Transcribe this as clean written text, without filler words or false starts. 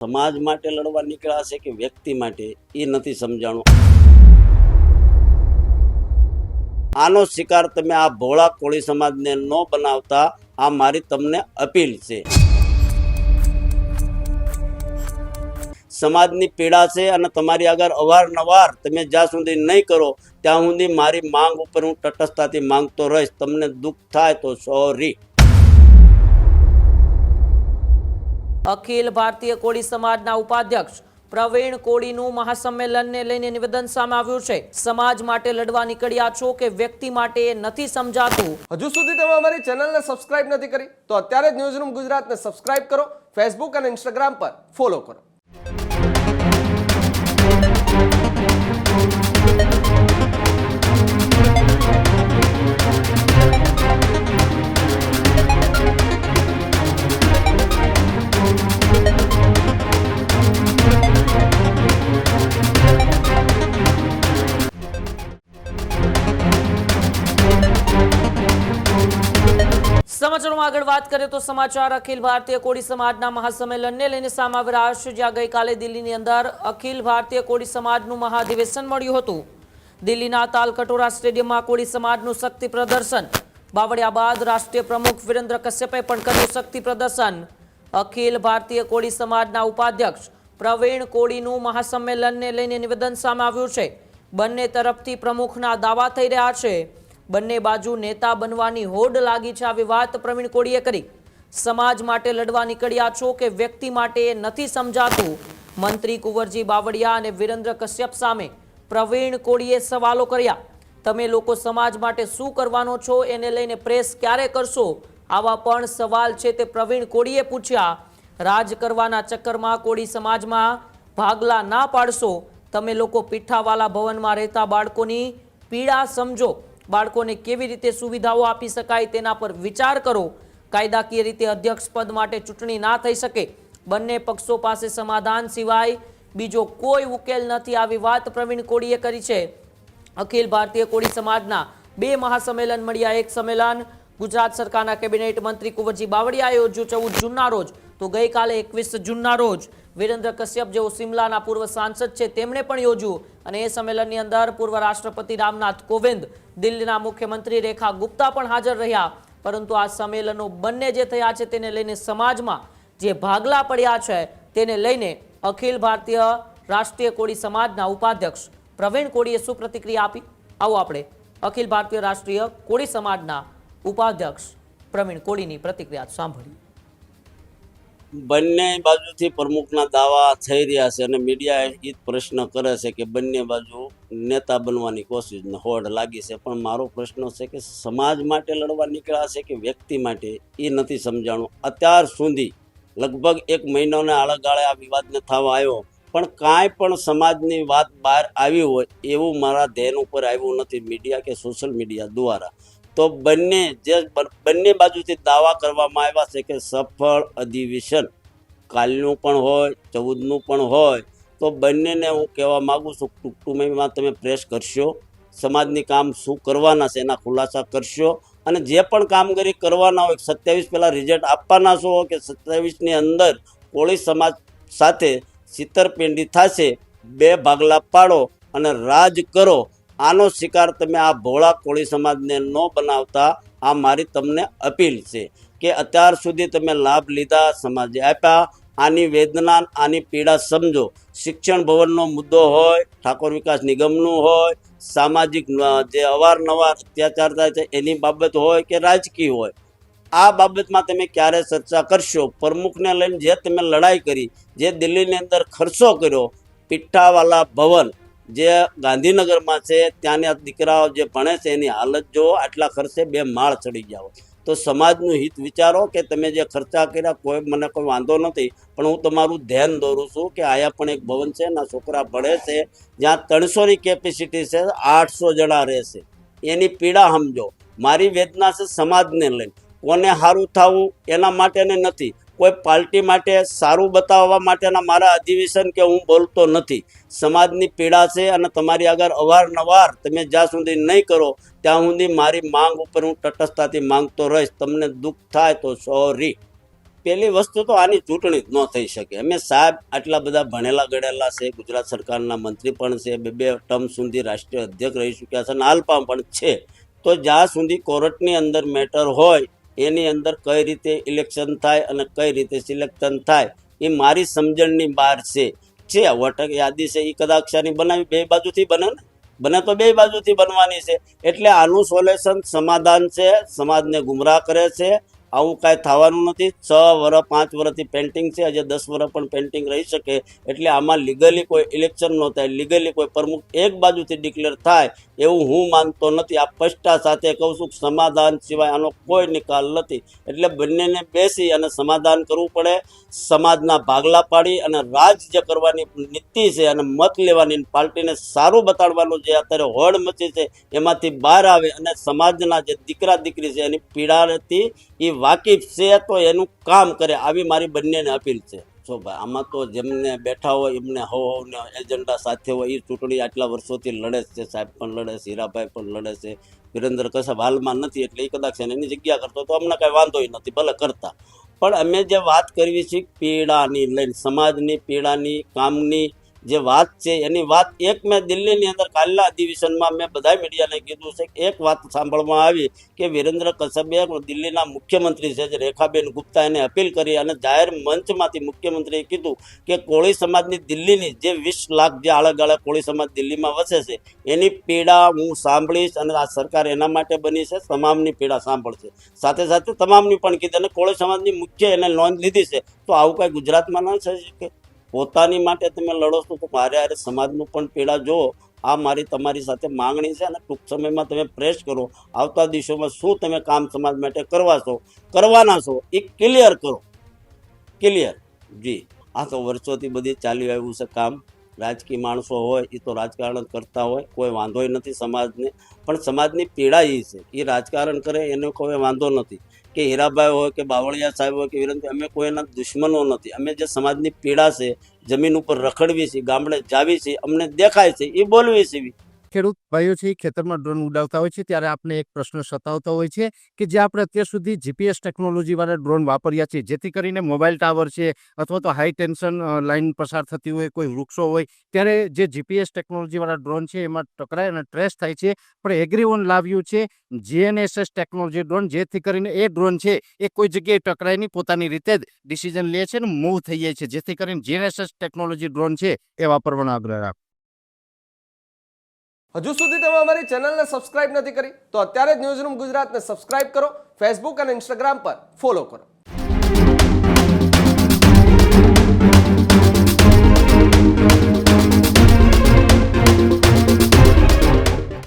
સમાજ માટે લડવા નીકળ્યા છે કે વ્યક્તિ માટે એ નથી સમજાણું। આનો શિકાર તમે આ ભોળા કોળી સમાજને ન બનાવતા આ મારી તમને અપીલ છે। સમાજની પીડા છે અને તમારી આગળ અવારનવાર તમે જ્યાં સુધી નહીં કરો ત્યાં સુધી મારી માંગ ઉપર હું તટસ્થતાથી માંગતો રહીશ। તમને દુઃખ થાય તો સોરી। અખિલ ભારતીય કોળી સમાજના ઉપાધ્યક્ષ પ્રવીણ કોળીનું મહાસંમેલનને લઈને નિવેદન સામે આવ્યું છે। સમાજ માટે લડવા નીકળ્યા છો કે વ્યક્તિ માટે નથી સમજાતું? હજુ સુધી તમે અમારી ચેનલને સબસ્ક્રાઇબ નથી કરી તો અત્યારે જ ન્યૂઝરૂમ ગુજરાતને સબસ્ક્રાઇબ કરો, ફેસબુક અને ઇન્સ્ટાગ્રામ પર ફોલો કરો। સમાચારોમાં આગળ વાત કરીએ તો સમાચાર અખિલ ભારતીય કોળી સમાજના મહાસંમેલનને લઈને સામે આવી રહ્યા છે। જ્યાં ગઈકાલે દિલ્હીની અંદર અખિલ ભારતીય કોળી સમાજનું મહાઅધિવેશન મળ્યું હતું। દિલ્હીના તાલકટોરા સ્ટેડિયમમાં કોળી સમાજનું શક્તિ પ્રદર્શન, બાવળિયા બાદ રાષ્ટ્રીય પ્રમુખ વિરેન્દ્ર કશ્યપે પણ કર્યું શક્તિ પ્રદર્શન। અખિલ ભારતીય કોળી સમાજના ઉપાધ્યક્ષ પ્રવીણ કોળીનું મહાસંમેલનને લઈને નિવેદન સામે આવ્યું છે। બંને તરફથી પ્રમુખના દાવા થઈ રહ્યા છે। બંને બાજુ નેતા બનવાની હોડ લાગી છે, આવી વાત પ્રવીણ કોળીએ કરી। સમાજ માટે લડવા નીકળ્યા છો કે વ્યક્તિ માટે નથી સમજાતું? મંત્રી કુંવરજી બાવળિયા અને વિરેન્દ્ર કશ્યપ સામે પ્રવીણ કોળીએ સવાલો કર્યા। તમે લોકો સમાજ માટે શું કરવાનો છો, એને લઈને પ્રેસ ક્યારે કરશો? આવા પણ સવાલ છે તે પ્રવીણ કોળીએ પૂછ્યા। રાજ કરવાના ચક્કરમાં કોળી સમાજમાં ભાગલા ના પાડશો। તમે લોકો પીઠાવાલા ભવનમાં રહેતા બાળકોની પીડા સમજો। બાળકોને કેવી રીતે સુવિધાઓ આપી શકાય તેના પર વિચાર કરો। કાયદાકીય રીતે અધ્યક્ષ પદ માટે ચૂંટણી ના થઈ શકે। બંને પક્ષો પાસે સમાધાન સિવાય બીજો કોઈ ઉકેલ નથી, આવી વાત પ્રવીણ કોળીએ કરી છે। અખિલ ભારતીય કોળી સમાજના બે મહાસંમેલન મળ્યા। એક સંમેલન ગુજરાત સરકારના કેબિનેટ મંત્રી કુંવરજી બાવળિયાએ યોજ્યું 14 જૂનના રોજ, તો ગઈકાલે 21 જૂનના રોજ વિરેન્દ્ર કશ્યપ જેઓ સિમલાના પૂર્વ સાંસદ છે તેમણે પણ યોજ્યું। અને એ સંમેલનની અંદર પૂર્વ રાષ્ટ્રપતિ રામનાથ કોવિંદ, દિલ્હીના મુખ્યમંત્રી રેખા ગુપ્તા પણ હાજર રહ્યા। પરંતુ આ સંમેલનો બંને જે થયા છે તેને લઈને સમાજમાં જે ભાગલા પડ્યા છે તેને લઈને અખિલ ભારતીય રાષ્ટ્રીય કોળી સમાજના ઉપાધ્યક્ષ પ્રવીણ કોળીએ શું પ્રતિક્રિયા આપી, આવો આપણે અખિલ ભારતીય રાષ્ટ્રીય કોળી સમાજના ઉપાધ્યક્ષ પ્રવીણ કોળીની પ્રતિક્રિયા સાંભળીએ। બંને બાજુથી પ્રમુખના દાવા થઈ રહ્યા છે અને મીડિયા એ જ પ્રશ્ન કરે છે કે બંને બાજુ નેતા બનવાની કોશિશને હોડ લાગી છે। પણ મારો પ્રશ્ન છે કે સમાજ માટે લડવા નીકળ્યા છે કે વ્યક્તિ માટે એ નથી સમજાણું। અત્યાર સુધી લગભગ 1 મહિનાને આળેગાળે આ વિવાદને થવા આવ્યો, પણ કાંઈ પણ સમાજની વાત બહાર આવી હોય એવું મારા ધ્યાન ઉપર આવ્યું નથી મીડિયા કે સોશિયલ મીડિયા દ્વારા। તો બંને બાજુથી દાવા કરવામાં આવ્યા છે કે સફળ અધિવેશન કાલનું પણ હોય 14નું પણ હોય, તો બંનેને હું કહેવા માગું છું ટૂંકમાં તમે પ્રેસ કરશો, સમાજની કામ શું કરવાના છે એના ખુલાસા કરશો અને જે પણ કામગીરી કરવાના હોય 27 પહેલાં રિઝલ્ટ આપવાના છો કે 27ની અંદર કોળી સમાજ સાથે છિતરપિંડી થશે, બે ભાગલા પાડો અને રાજ કરો। આનો શિકાર તમે આ ભોળા કોળી સમાજને ન બનાવતા આ મારી તમને અપીલ છે કે અત્યાર સુધી તમે લાભ લીધા, સમાજે આપ્યા, આની વેદના આની પીડા સમજો। શિક્ષણ ભવનનો મુદ્દો હોય, ઠાકોર વિકાસ નિગમનું હોય, સામાજિક જે અવારનવાર અત્યાચાર થાય છે એની બાબત હોય કે રાજકીય હોય, આ બાબતમાં તમે ક્યારે ચર્ચા કરશો? પ્રમુખને લઈને જે તમે લડાઈ કરી, જે દિલ્હીની અંદર ખર્ચો કર્યો, પીઠાવાલા ભવન જે ગાંધીનગરમાં છે ત્યાંના દીકરાઓ જે ભણે છે એની હાલત જો આટલા ખર્ચે 2 માળ ચડી ગયા હોય તો સમાજનું હિત વિચારો કે તમે જે ખર્ચા કર્યા કોઈ મને કોઈ વાંધો નથી, પણ હું તમારું ધ્યાન દોરું છું કે આયા પણ એક ભવન છે, એના છોકરા ભણે છે જ્યાં 300ની કેપેસિટી છે, 800 જણા રહેશે, એની પીડા સમજો। મારી વેદના છે સમાજને લઈને, કોને સારું થવું એના માટે નથી, કોઈ પાર્ટી માટે સારું બતાવવા માટેના મારા અધિવેશન કે હું બોલતો નથી। સમાજની પીડા છે અને તમારી આગળ અવારનવાર તમે જ્યાં સુધી નહીં કરો ત્યાં સુધી મારી માંગ ઉપર હું તટસ્થતાથી માંગતો રહીશ। તમને દુઃખ થાય તો સોરી। પહેલી વસ્તુ તો આની ચૂંટણી જ ન થઈ શકે. અમે સાહેબ આટલા બધા ભણેલા ગણેલા છે, ગુજરાત સરકારના મંત્રી પણ છે, બે ટર્મ સુધી રાષ્ટ્રીય અધ્યક્ષ રહી ચૂક્યા છે, નાલપા પણ છે. તો જ્યાં સુધી કોર્ટની અંદર મેટર હોય એની અંદર કઈ રીતે ઇલેક્શન થાય અને કઈ રીતે સિલેક્શન થાય એ મારી સમજણની બહાર છે. વોટર યાદી છે એ કદાચ બનાવી બે બાજુથી બને ને, બને તો બે બાજુથી બનવાની છે. એટલે આનું સોલ્યુશન સમાધાન છે, સમાજને ગુમરાહ કરે છે. આવું કાંઈ થવાનું નથી. 6 વર્ષ 5 વર્ષથી પેન્ટિંગ છે, હજી 10 વર્ષ પણ પેન્ટિંગ રહી શકે. એટલે આમાં લીગલી કોઈ ઇલેક્શન ન થાય, લીગલી કોઈ પ્રમુખ એક બાજુથી ડિક્લેર થાય એવું હું માનતો નથી. આ સ્પષ્ટતા સાથે કહું છું, સમાધાન સિવાય આનો કોઈ નિકાલ નથી. એટલે બંનેને બેસી અને સમાધાન કરવું પડે. સમાજના ભાગલા પાડી અને રાજ્ય કરવાની નીતિ છે અને મત લેવાની પાર્ટીને સારું બતાડવાનું જે અત્યારે હોડ મચી છે એમાંથી બહાર આવે અને સમાજના જે દીકરા દીકરી છે એની પીડાથી એ વાકેફ છે તો એનું કામ કરે, આવી મારી બંનેને અપીલ છે. જો ભાઈ આમાં તો જેમને બેઠા હોય એમને હવને એજન્ડા સાથે હોય એ ચૂંટણી આટલા વર્ષોથી લડે છે. સાહેબ પણ લડે છે, હીરાભાઈ પણ લડે છે, વિરેન્દ્ર કશ્યપ હાલમાં નથી એટલે એ કદાચ એની જગ્યા કરતો તો અમને કાંઈ વાંધો નથી, ભલે કરતા. પણ અમે જે વાત કરવી છે પીડાની લઈને, સમાજની પીડાની, કામની જે વાત છે એની વાત એક મેં દિલ્હીની અંદર કાલના અધિવેશનમાં મેં બધા મીડિયાને કીધું છે. એક વાત સાંભળવામાં આવી કે વિરેન્દ્ર કશ્યપે દિલ્હીના મુખ્યમંત્રી છે જે રેખાબેન ગુપ્તા એને અપીલ કરી અને જાહેર મંચમાંથી મુખ્યમંત્રીએ કીધું કે કોળી સમાજની દિલ્હીની જે 20 લાખ જે આળેગાળે કોળી સમાજ દિલ્હીમાં વસે છે એની પીડા હું સાંભળીશ અને આ સરકાર એના માટે બની છે, તમામની પીડા સાંભળશે. સાથે સાથે તમામની પણ કીધી અને કોળી સમાજની મુખ્ય એને નોંધ લીધી છે. તો આવું કાંઈ ગુજરાતમાં ન થઈ શકે. પોતાની માટે તમે લડો છો તો મારે હારે સમાજનું પણ પીડા જુઓ. આ મારી તમારી સાથે માંગણી છે અને ટૂંક સમયમાં તમે પ્રેસ કરો. આવતા દિવસોમાં શું તમે કામ સમાજ માટે કરવાના છો એ ક્લિયર કરો, ક્લિયર. જી, આ તો વર્ષોથી બધી ચાલ્યું આવ્યું છે કામ. રાજકીય માણસો હોય એ તો રાજકારણ કરતા હોય, કોઈ વાંધો નથી સમાજને. પણ સમાજની પીડા એ છે, એ રાજકારણ કરે એનો કોઈ વાંધો નથી. કે હીરાભાઈ હોય કે બાવળિયા સાહેબ હોય કે વિરેન્દ્ર, અમે કોઈના દુશ્મનો નથી. અમે જે સમાજની પીડા છે, જમીન ઉપર રખડવી છે, ગામડે જાવી છે, અમને દેખાય છે એ બોલવી છે. ખેડૂત ભાઈઓ છે ખેતરમાં ડ્રોન ઉડાવતા હોય છે ત્યારે આપણે એક પ્રશ્ન સતાવતો હોય છે કે જે આપણે અત્યાર સુધી જીપીએસ ટેકનોલોજી વાળા ડ્રોન વાપર્યા છે, જેથી કરીને મોબાઈલ ટાવર છે અથવા તો હાઈ ટેન્શન લાઈન પસાર થતી હોય, કોઈ વૃક્ષો હોય, ત્યારે જે જીપીએસ ટેકનોલોજી વાળા ડ્રોન છે એમાં ટકરાય અને ટ્રેસ થાય છે. પણ એગ્રીઓન લાવ્યું છે જીએનએસએસ ટેકનોલોજી ડ્રોન, જેથી કરીને એ ડ્રોન છે એ કોઈ જગ્યાએ ટકરાય નહીં, પોતાની રીતે જ ડિસિઝન લે છે અને મૂવ થઈ જાય છે, જેથી કરીને જીએનએસએસ ટેકનોલોજી ડ્રોન છે એ વાપરવાનો આગ્રહ રાખો. હજુ સુધી તમે અમારી ચેનલને સબસ્ક્રાઇબ નથી કરી તો અત્યારે જ ન્યૂઝરૂમ ગુજરાતને સબસ્ક્રાઇબ કરો, ફેસબુક અને ઇન્સ્ટાગ્રામ પર ફોલો કરો.